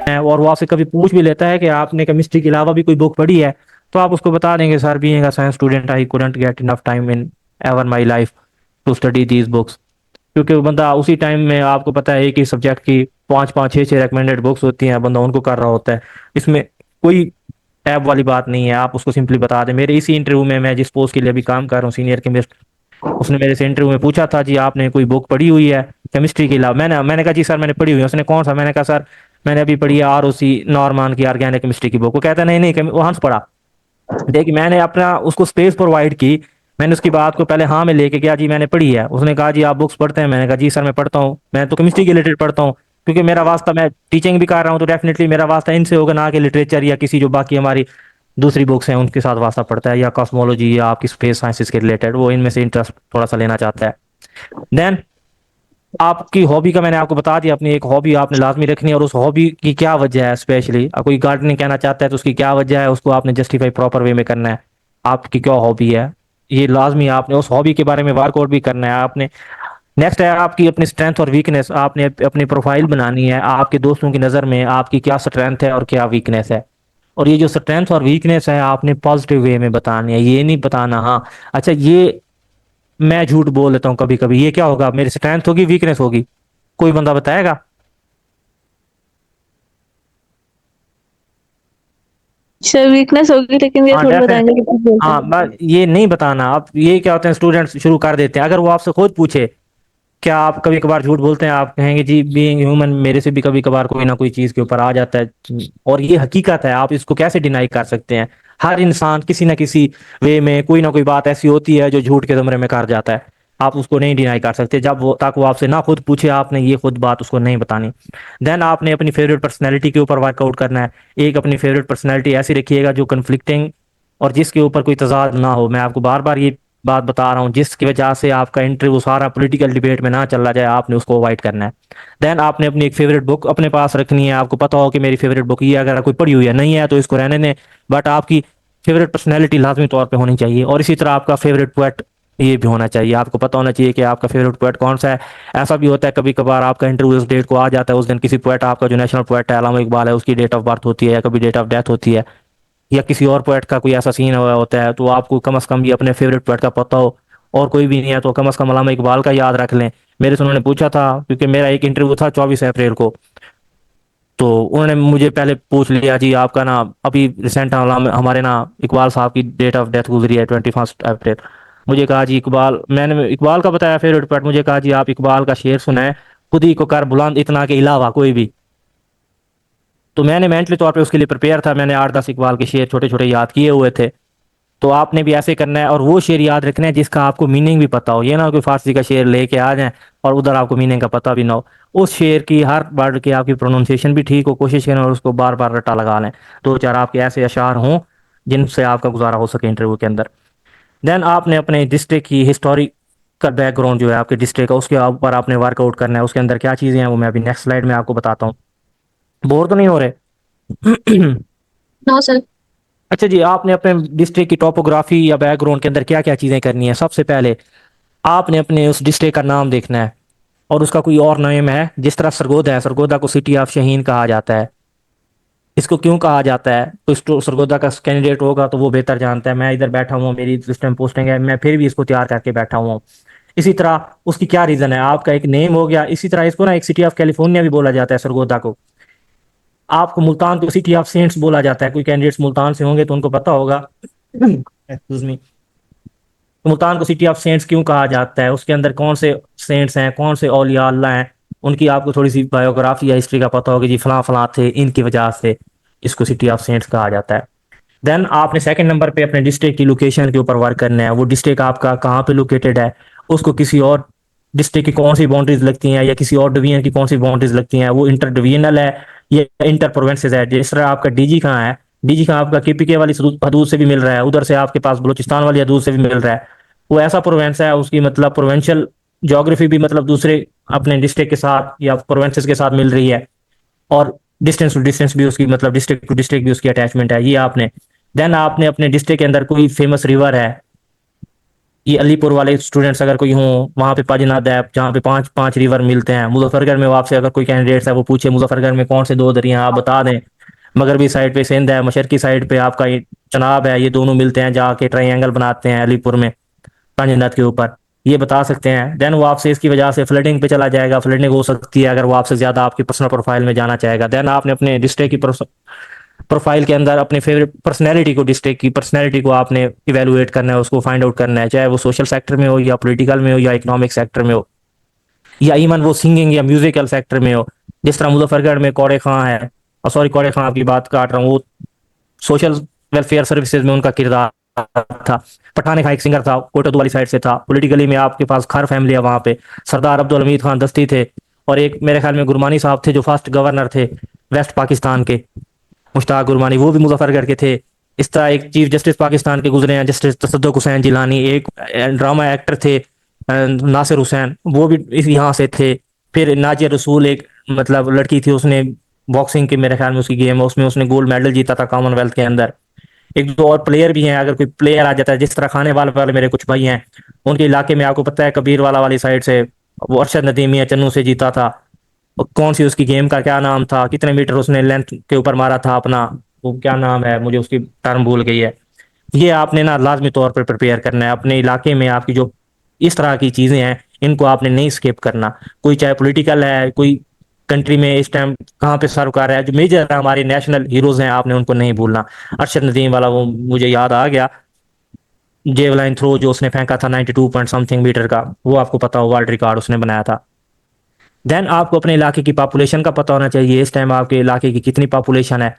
है, और वो आपसे कभी पूछ भी लेता है कि आपने केमिस्ट्री के अलावा भी कोई बुक पढ़ी है, तो आप उसको बता देंगे, sir being a science student I couldn't get enough time in ever my life to study these books. क्योंकि वो बंदा उसी टाइम में, आपको पता है, एक ही सब्जेक्ट की पांच पांच छह छह रिकमेंडेड बुक्स होती हैं, बंदा उनको कर रहा होता है। इसमें कोई टैब वाली बात नहीं है, आप उसको सिंपली बता दें। मेरे इसी इंटरव्यू में, मैं जिस पोस्ट के लिए अभी काम कर रहा हूँ, सीनियर केमिस्ट, उसने मेरे से इंटरव्यू में पूछा था, जी आपने कोई बुक पढ़ी हुई है केमिस्ट्री के अलावा? मैंने कहा जी सर मैंने पढ़ी हुई है। उसने कौन सा? मैंने कहा सर मैंने अभी पढ़ी है ROC नॉर्मान की ऑर्गेनिक केमिस्ट्री की बुक। वो कहता है नहीं नहीं वो हंस पड़ा। देखिए मैंने अपना उसको स्पेस प्रोवाइड की। मैंने उसकी बात को पहले हाँ में लेके गया, जी मैंने पढ़ी है। उसने कहा जी आप बुक्स पढ़ते हैं? मैंने कहा जी सर मैं पढ़ता हूँ, मैं तो केमिस्ट्री के रिलेटेड पढ़ता हूँ, क्योंकि मेरा वास्ता, मैं टीचिंग भी कर रहा हूँ, तो डेफिनेटली मेरा वास्ता इनसे होगा, ना कि लिटरेचर या किसी जो बाकी हमारी दूसरी बुक्स हैं उनके साथ वास्ता पड़ता है, या कॉस्मोलॉजी या आपकी स्पेस साइंसेस के रिलेटेड। वो इनमें से इंटरेस्ट थोड़ा सा लेना चाहता है। देन आपकी हॉबी का मैंने आपको बता दिया, अपनी एक हॉबी आपने लाजमी रखनी है, और उस हॉबी की क्या वजह है। स्पेशली कोई गार्डनिंग कहना चाहता है तो उसकी क्या वजह है, उसको आपने जस्टिफाई प्रॉपर वे में करना है। आपकी क्या हॉबी है, ये लाजमी आपने उस हॉबी के बारे में वर्कआउट भी करना है आपने। नेक्स्ट है आपकी अपनी स्ट्रेंथ और वीकनेस। आपने अपनी प्रोफाइल बनानी है, आपके दोस्तों की नज़र में आपकी क्या स्ट्रेंथ है और क्या वीकनेस है। और ये जो स्ट्रेंथ और वीकनेस है आपने पॉजिटिव वे में बतानी है, ये नहीं बताना हाँ अच्छा ये मैं झूठ बोल लेता हूँ कभी कभी, ये क्या होगा, मेरी स्ट्रेंथ होगी वीकनेस होगी? कोई बंदा बताएगा? सर वीकनेस होगी, लेकिन ये हाँ थोड़ी डेफिनेट। बताएंगे कि कुछ बोलते हाँ हैं। बस ये नहीं बताना। आप ये क्या होते हैं, स्टूडेंट्स शुरू कर देते हैं, अगर वो आपसे खुद पूछे क्या आप कभी कभार झूठ बोलते हैं, आप कहेंगे जी बीइंग ह्यूमन मेरे से भी कभी कभार कोई ना कोई चीज के ऊपर आ जाता है, और ये हकीकत है, आप इसको कैसे डिनाई कर सकते हैं? हर इंसान किसी ना किसी वे में कोई ना कोई बात ऐसी होती है जो झूठ के ज़मरे में कर जाता है। आप उसको नहीं डिनाई कर सकते, जब वो तक वो आपसे ना खुद पूछे, आपने ये खुद बात उसको नहीं बतानी। देन आपने अपनी फेवरेट पर्सनैलिटी के ऊपर वर्कआउट करना है। एक अपनी फेवरेट पर्सनैलिटी ऐसी रखिएगा जो कन्फ्लिक्टिंग और जिसके ऊपर कोई तजाद ना हो। मैं आपको बार बार ये बात बता रहा हूँ, जिसकी वजह से आपका इंटरव्यू सारा पॉलिटिकल डिबेट में ना चला जाए, आपने उसको अवॉइड करना है। देन आपने अपनी एक फेवरेट बुक अपने पास रखनी है। आपको पता हो कि मेरी फेवरेट बुक ये, अगर कोई पढ़ी हुई है, नहीं है तो इसको रहने दें, बट आपकी फेवरेट पर्सनैलिटी लाजमी तौर पे होनी चाहिए। और इसी तरह आपका फेवरेट पोएट ये भी होना चाहिए, आपको पता होना चाहिए कि आपका फेवरेट पोएट कौन सा है। ऐसा भी होता है कभी कभार आपका इंटरव्यू उस डेट को आ जाता है, उस दिन किसी पोएट, आपका जो नेशनल पोएट है अल्लामा इकबाल है, उसकी डेट ऑफ बर्थ होती है या कभी डेट ऑफ डेथ होती है, या किसी और पोएट का कोई ऐसा सीन हुआ होता है, तो आपको कम से कम ये अपने फेवरेट पोएट का पता हो। और कोई भी नहीं है तो कम से कम अल्लामा इकबाल का याद रख लें। मेरे से उन्होंने पूछा था, क्योंकि मेरा एक इंटरव्यू था 24 अप्रैल को, तो उन्होंने मुझे पहले पूछ लिया जी आपका ना अभी रिसेंट हमारे ना इकबाल साहब की डेट ऑफ डेथ गुजरी है 21 अप्रैल। मुझे कहा जी इकबाल, मैंने इकबाल का बताया फेवरेट पोएट, मुझे कहा जी आप इकबाल का शेर सुनाए, खुद ही को कर बुलंद इतना के अलावा कोई भी। तो मैंने मेंटली तौर पे उसके लिए प्रिपेयर था, मैंने 8-10 इकबाल के शेर छोटे छोटे याद किए हुए थे। तो आपने भी ऐसे करना है, और वो शेर याद रखना है जिसका आपको मीनिंग भी पता हो। ये ना हो कि फारसी का शेर लेके आ जाए और उधर आपको मीनिंग का पता भी ना हो। उस शेर की हर वर्ड की आपकी प्रोनाउंसिएशन भी ठीक हो, कोशिश करें, और उसको बार बार रट्टा लगा लें। दो चार आपके ऐसे अशार हों जिनसे आपका गुजारा हो सके इंटरव्यू के अंदर। देन आपने अपने डिस्ट्रिक्ट की हिस्टोरी का बैकग्राउंड जो है आपके डिस्ट्रिक्ट का, उसके ऊपर आपने वर्कआउट करना है। उसके अंदर क्या चीज़ें हैं वो मैं अभी नेक्स्ट स्लाइड में आपको बताता हूँ। बोर तो नहीं हो रहे? No sir. अच्छा जी, आपने अपने डिस्ट्रिक्ट की टोपोग्राफी या बैकग्राउंड के अंदर क्या क्या चीज़ें करनी है। सबसे पहले आपने अपने उस डिस्ट्रिक्ट का नाम देखना है, और उसका कोई और नेम है। जिस तरह सरगोदा है, सरगोदा को सिटी ऑफ शाहीन कहा जाता है। इसको क्यों कहा जाता है, तो सरगोदा का कैंडिडेट होगा तो वो बेहतर जानता है। मैं इधर बैठा हुआ हूँ, मेरी सिस्टम पोस्टिंग है, मैं फिर भी इसको तैयार करके बैठा हुआ हूँ। इसी तरह उसकी क्या रीज़न है, आपका एक नेम हो गया। इसी तरह इसको ना एक सिटी ऑफ कैलिफोर्निया भी बोला जाता है सरगोदा को। आपको मुल्तान को सिटी ऑफ सेंट्स बोला जाता है। कोई कैंडिडेट्स मुल्तान से होंगे तो उनको पता होगा। Excuse me. मुल्तान को सिटी ऑफ सेंट्स क्यों कहा जाता है, उसके अंदर कौन से सेंट्स हैं, कौन से औलिया अल्लाह हैं, उनकी आपको थोड़ी सी बायोग्राफी या हिस्ट्री का पता होगा, जी फलां फलां थे, इनकी वजह से इसको सिटी ऑफ सेंट्स कहा जाता है। देन आपने सेकंड नंबर पे अपने डिस्ट्रिक्ट की लोकेशन के ऊपर वर्क करना है। वो डिस्ट्रिक्ट आपका कहाँ पे लोकेटेड है, उसको किसी और डिस्ट्रिक्ट की कौन सी बाउंड्रीज लगती हैं, या किसी और डिवीजन की कौन सी बाउंड्रीज लगती हैं, वो इंटर डिवीजनल है या इंटर प्रोविंसेस है। जिस तरह आपका डीजी कहाँ है, डीजी कहाँ आपका केपीके वाली हदूद से भी मिल रहा है, उधर से आपके पास बलूचिस्तान वाली हदूद से भी मिल रहा है। वो ऐसा प्रोवेंस है, उसकी मतलब प्रोवेंशियल ज्योग्राफी भी मतलब दूसरे अपने डिस्ट्रिक्ट के साथ या प्रोवेंसेस के साथ मिल रही है, और डिस्टेंस टू डिस्टेंस भी उसकी मतलब डिस्ट्रिक्ट टू डिस्ट्रिक्ट भी उसकी अटैचमेंट है, ये आपने। देन आपने अपने डिस्ट्रिक्ट के अंदर कोई फेमस रिवर है, ये अलीपुर वाले स्टूडेंट्स अगर कोई हों, वहाँ पे पाजीनाथ ऐप जहाँ पे पांच पांच रिवर मिलते हैं, मुजफ्फरगढ़ में आपसे अगर कोई कैंडिडेट है वो पूछे मुजफ्फरगढ़ में कौन से दो दरिया हैं, आप बता दें। मगरबी साइड पे सिंध है, मशरकी साइड पे आपका ये चनाब है, ये दोनों मिलते हैं जाके ट्रायंगल बनाते हैं अलीपुर में पानीनद के ऊपर, ये बता सकते हैं। देन वो आपसे इसकी वजह से फ्लडिंग पे चला जाएगा, फ्लडिंग हो सकती है अगर वो आपसे ज्यादा आपकी पर्सनल प्रोफाइल में जाना चाहेगा। देन आपने अपने डिस्ट्रिक्ट की प्रोफाइल के अंदर अपने फेवरेट पर्सनैलिटी को, डिस्ट्रिक्ट की पर्सनैलिटी को आपने इवेलुएट करना है, उसको फाइंड आउट करना है, चाहे वो सोशल सेक्टर में हो या पॉलिटिकल में हो या इकोनॉमिक सेक्टर में हो या इवन वो सिंगिंग या म्यूजिकल सेक्टर में हो। जिस तरह मुजफ्फरगढ़ में कौड़े खां है, और सॉरी कौड़े खां की बात काट रहा हूँ, वो सोशल वेलफेयर सर्विसेज में उनका किरदार था। पठाने खां एक सिंगर था, कोटद्दू वाली साइड से था। पॉलिटिकली में आपके पास खार फैमिली है वहां पे, सरदार अब्दुल हमीद खान दस्ती थे, और एक मेरे ख्याल में गुरमानी साहब थे जो फर्स्ट गवर्नर थे वेस्ट पाकिस्तान के, मुश्ताक गुरमानी, वो भी मुजफ्फरगढ़ के थे। इस तरह एक चीफ जस्टिस पाकिस्तान के गुजरे हैं, जस्टिस तसद्दुक हुसैन जिलानी, एक ड्रामा एक्टर थे नासिर हुसैन, वो भी यहाँ से थे। फिर नाजिया रसूल एक मतलब लड़की थी, उसने बॉक्सिंग के मेरे ख्याल में उसकी गेम है, उसमें उसने गोल्ड मेडल जीता था कॉमनवेल्थ के अंदर। एक दो और प्लेयर भी हैं, अगर कोई प्लेयर आ जाता है, जिस तरह खाने वाले मेरे कुछ भाई हैं, उनके इलाके में आपको पता है कबीर वाला वाली साइड से वो अरशद नदीमी चन्नू से जीता था। और कौन सी उसकी गेम का क्या नाम था, कितने मीटर उसने लेंथ के ऊपर मारा था अपना, वो क्या नाम है, मुझे उसकी टर्म भूल गई है। ये आपने ना लाजमी तौर पर प्रिपेयर करना है अपने इलाके में। आपकी जो इस तरह की चीजें हैं इनको आपने नहीं स्किप करना। कोई चाहे पॉलिटिकल है, कोई कंट्री में इस टाइम कहाँ पे सर्व कर रहा है, जो मेजर हमारे नेशनल हीरोज हैं आपने उनको नहीं भूलना। अरशद नदीम वाला वो मुझे याद आ गया, जेवलाइन थ्रो जो उसने फेंका था 92 पॉइंट समथिंग मीटर का, वो आपको पता हो वर्ल्ड रिकॉर्ड उसने बनाया था। देन आपको अपने इलाके की पॉपुलेशन का पता होना चाहिए, इस टाइम आपके इलाके की कितनी पॉपुलेशन है,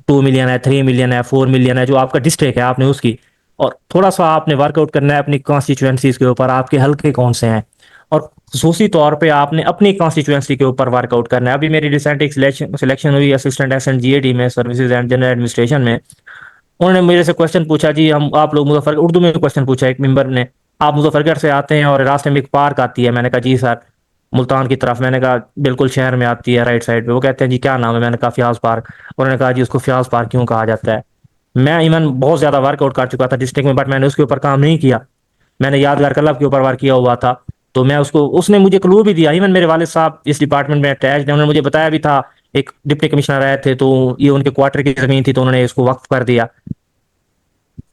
2 मिलियन है, 3 मिलियन है, 4 मिलियन है, जो आपका डिस्ट्रिक्ट है आपने उसकी। और थोड़ा सा आपने वर्कआउट करना है अपनी कॉन्स्टिट्यूएंसीज के ऊपर, आपके हल्के कौन से हैं, और खसूसी तौर पे आपने अपनी कॉन्स्टिट्यूएंसी के ऊपर वर्कआउट करना है। अभी मेरी रिसेंट एक सिलेक्शन हुई असिस्टेंट SNGAD में, सर्विसेज एंड जनरल एडमिनिस्ट्रेशन में। उन्होंने मेरे से क्वेश्चन पूछा, जी हम आप लोग मुजफ्फर, उर्दू में क्वेश्चन पूछा एक मेंबर ने, आप मुजफ्फरगढ़ से आते हैं और रास्ते में एक पार्क आती है, मैंने कहा जी सर, मुल्तान की तरफ, मैंने कहा बिल्कुल शहर में आती है राइट साइड पे। वो कहते हैं जी क्या नाम है, मैंने कहा फ्याज पार्क। उन्होंने कहा जी उसको फ्याज पार्क क्यों कहा जाता है। मैं इवन बहुत ज्यादा वर्कआउट कर चुका था डिस्ट्रिक्ट में, बट मैंने उसके ऊपर काम नहीं किया, मैंने यादगार क्लब के ऊपर वर्क किया हुआ था। तो मैं उसको, उसने मुझे क्लू भी दिया, इवन मेरे वालिद साहब इस डिपार्टमेंट में अटैच है, उन्होंने मुझे बताया भी था। एक डिप्टी कमिश्नर आए थे, तो ये उनके क्वार्टर की जमीन थी, तो उन्होंने इसको वक्फ कर दिया।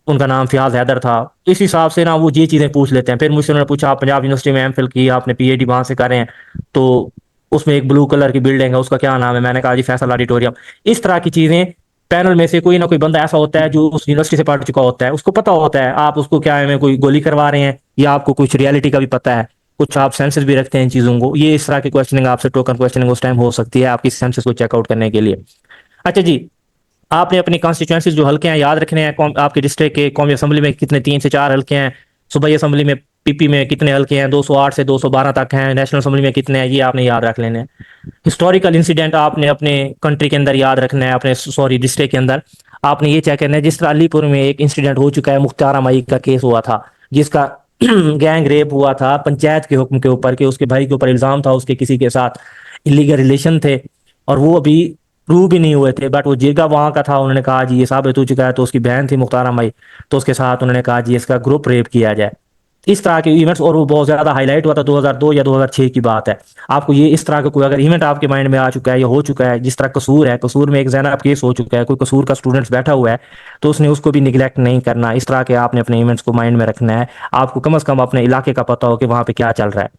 उनका नाम फियाज हैदर था। इस हिसाब से ना वो ये चीजें पूछ लेते हैं। फिर मुझसे उन्होंने पूछा आप पंजाब यूनिवर्सिटी में एमफिल की, आपने PhD वहां से कर रहे हैं, तो उसमें एक ब्लू कलर की बिल्डिंग है, उसका क्या नाम है, मैंने कहा जी फैसल ऑडिटोरियम। इस तरह की चीजें, पैनल में से कोई ना कोई बंदा ऐसा होता है जो उस यूनिवर्सिटी से पढ़ चुका होता है, उसको पता होता है आप उसको क्या है, में कोई गोली करवा रहे हैं, या आपको कुछ रियलिटी का भी पता है, कुछ आप सेंसेस भी रखते हैं इन चीजों को। ये इस तरह की क्वेश्चनिंग आपसे, टोकन क्वेश्चनिंग उस टाइम हो सकती है आपकी सेंसेस को चेकआउट करने के लिए। अच्छा जी, आपने अपनी कॉन्स्टिट्यूंसीज जो हल्के हैं याद रखने हैं, आपके डिस्ट्रिक्ट के कौमी असेंबली में कितने, 3 से 4 हल्के हैं, सूबाई असेंबली में PP में कितने हल्के हैं, 208 से 212 तक हैं, नेशनल असेंबली में कितने हैं, ये आपने याद रख लेने हैं। हिस्टोरिकल इंसिडेंट आपने अपने कंट्री के अंदर याद रखना है, अपने सॉरी डिस्ट्रिक्ट के अंदर आपने ये चेक करना है। जिस तरह अलीपुर में एक इंसिडेंट हो चुका है, मुख्तार मई का केस हुआ था, जिसका गैंग रेप हुआ था पंचायत के हुक्म के ऊपर, कि उसके भाई के ऊपर इल्जाम था उसके किसी के साथ इलीगल रिलेशन थे, और वो अभी प्रूव भी नहीं हुए थे, बट वो जिरगा वहां का था। उन्होंने कहा जी ये साबित हो चुका है, तो उसकी बहन थी मुख्तारा मई, तो उसके साथ उन्होंने कहा जी इसका ग्रुप रेप किया जाए। इस तरह के इवेंट्स, और वो बहुत ज्यादा हाईलाइट हुआ था, 2002 या 2006 की बात है। आपको ये इस तरह का कोई अगर इवेंट आपके माइंड में आ चुका है या हो चुका है, जिस तरह कसूर है, कसूर में एक जैनब केस हो चुका है, कोई कसूर का स्टूडेंट्स बैठा हुआ है, तो उसने उसको भी निगलेक्ट नहीं करना। इस तरह के आपने अपने इवेंट्स को माइंड में रखना है। आपको कम से कम अपने इलाके का पता हो कि वहाँ पे क्या चल रहा है,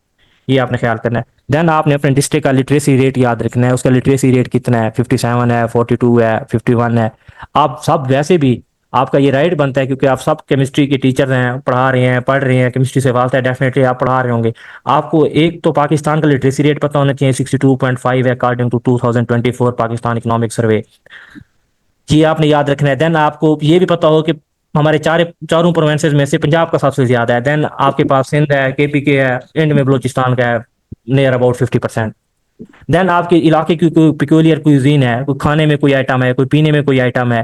ये आपने ख्याल करना है। देन आपने अपने डिस्ट्रिक्ट का लिटरेसी रेट याद रखना है, उसका लिटरेसी रेट कितना है, 57 है, 42 है, 51 है। आप सब वैसे भी, आपका ये राइट बनता है, क्योंकि आप सब केमिस्ट्री के टीचर हैं, पढ़ा रहे हैं, पढ़ रहे हैं, केमिस्ट्री से वास्ता है, डेफिनेटली आप पढ़ा रहे होंगे। आपको एक तो पाकिस्तान का लिटरेसी रेट पता होना चाहिए, 62.5 है according to 2024 Pakistan economic survey, ये आपने याद रखना है। देन आपको ये भी पता हो कि हमारे चारों प्रोविंसेस में से पंजाब का सबसे ज्यादा है। देन आपके पास सिंध है, KPK है, एंड में बलोचिस्तान का है, नियर अबाउट 50%। देन आपके इलाके की कोई पिक्यूलियर कुजीन है, कोई खाने में कोई आइटम है, कोई पीने में कोई आइटम है।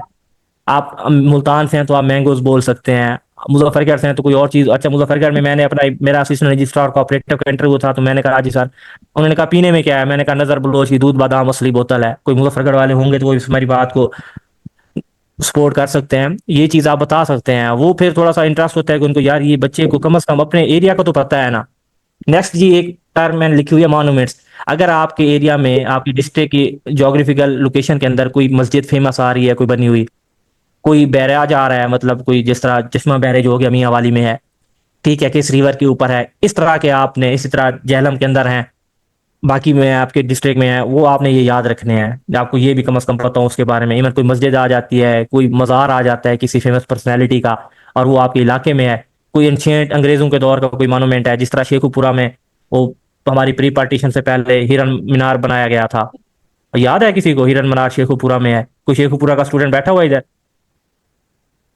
आप मुल्तान से हैं तो आप मैंगोज बोल सकते हैं, मुजफ्फरगढ़ से हैं तो कोई और चीज। अच्छा, मुजफ्फरगढ़ में मैंने अपना, मेरा असिस्टेंट रजिस्ट्रार कोऑपरेटिव का इंटरव्यू था, तो मैंने कहा जी सर, उन्होंने कहा पीने में क्या है, मैंने कहा नजर बलोच की दूध बादाम असली बोतल है। कोई मुजफ्फरगढ़ वाले होंगे तो वो इस हमारी बात को सपोर्ट कर सकते हैं, ये चीज़ आप बता सकते हैं। वो फिर थोड़ा सा इंटरेस्ट होता है कि उनको यार ये बच्चे को कम से कम अपने एरिया का तो पता है ना। नेक्स्ट जी, एक टर्म मैंने लिखी हुई है मॉन्यूमेंट्स। अगर आपके एरिया में, आपकी डिस्ट्रिक्ट की ज्योग्राफिकल लोकेशन के अंदर कोई मस्जिद फेमस आ रही है, कोई बनी हुई, कोई बैराज आ रहा है, मतलब कोई जिस तरह चश्मा बैराज हो गया मियाँ वाली में है, ठीक है, किस रिवर के ऊपर है, इस तरह के आपने, इसी तरह झेलम के अंदर हैं, बाकी में आपके डिस्ट्रिक्ट में है, वो आपने ये याद रखने हैं। आपको ये भी कम से कम पता हो उसके बारे में। इवन कोई मस्जिद आ जाती है, कोई मज़ार आ जाता है किसी फेमस पर्सनैलिटी का, और वो आपके इलाके में है, कोई एंशियंट अंग्रेजों के दौर का कोई मॉन्यूमेंट है, जिस तरह शेखुपुरा में वो हमारी प्री पार्टीशन से पहले हिरन मीनार बनाया गया था। याद है किसी को हिरन मीनार शेखुपुरा में है? कोई शेखुपुरा का स्टूडेंट बैठा हुआ है इधर?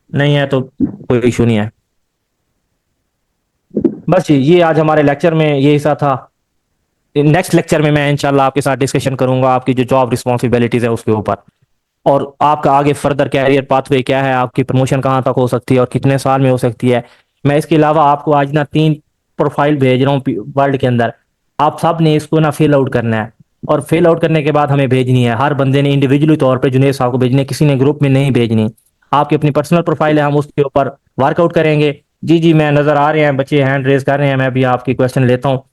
नहीं है तो कोई इशू नहीं है। बस जी, ये आज हमारे लेक्चर में ये हिस्सा था। नेक्स्ट लेक्चर में मैं इंशाल्लाह आपके साथ डिस्कशन करूंगा आपकी जो जॉब रिस्पॉन्सिबिलिटीज है उसके ऊपर, और आपका आगे फर्दर कैरियर पाथवे क्या है, आपकी प्रमोशन कहाँ तक हो सकती है और कितने साल में हो सकती है। मैं इसके अलावा आपको आज ना 3 प्रोफाइल भेज रहा हूँ वर्ल्ड के अंदर। आप सब ने इसको ना फिल आउट करना है, और फिल आउट करने के बाद हमें भेजनी है। हर बंदे ने इंडिविजुअली तौर पे जुनेद साहब को भेजनी है, किसी ने ग्रुप में नहीं भेजनी। आपकी अपनी पर्सनल प्रोफाइल है, हम उसके ऊपर वर्कआउट करेंगे। जी जी, मैं नजर आ रहे हैं बच्चे हैंड रेज कर रहे हैं, मैं भी आपकी क्वेश्चन लेता हूँ।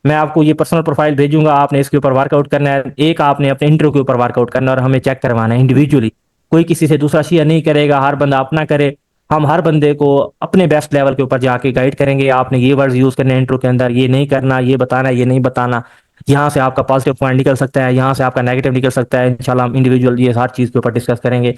मैं आपको ये पर्सनल प्रोफाइल भेजूंगा, आपने इसके ऊपर वर्कआउट करना है। एक आपने अपने इंटरव्यू के ऊपर वर्कआउट करना है और हमें चेक करवाना है इंडिविजुअली। कोई किसी से दूसरा शेयर नहीं करेगा, हर बंदा अपना करे। हम हर बंदे को अपने बेस्ट लेवल के ऊपर जाके गाइड करेंगे। आपने ये वर्ड्स यूज करने हैं इंट्रो के अंदर, ये नहीं करना, ये बताना, ये नहीं बताना। यहाँ से आपका पॉजिटिव पॉइंट निकल सकता है, यहाँ से आपका नेगेटिव निकल सकता है। इंशाल्लाह हम इंडिविजुअल ये हर चीज़ के ऊपर डिस्कस करेंगे।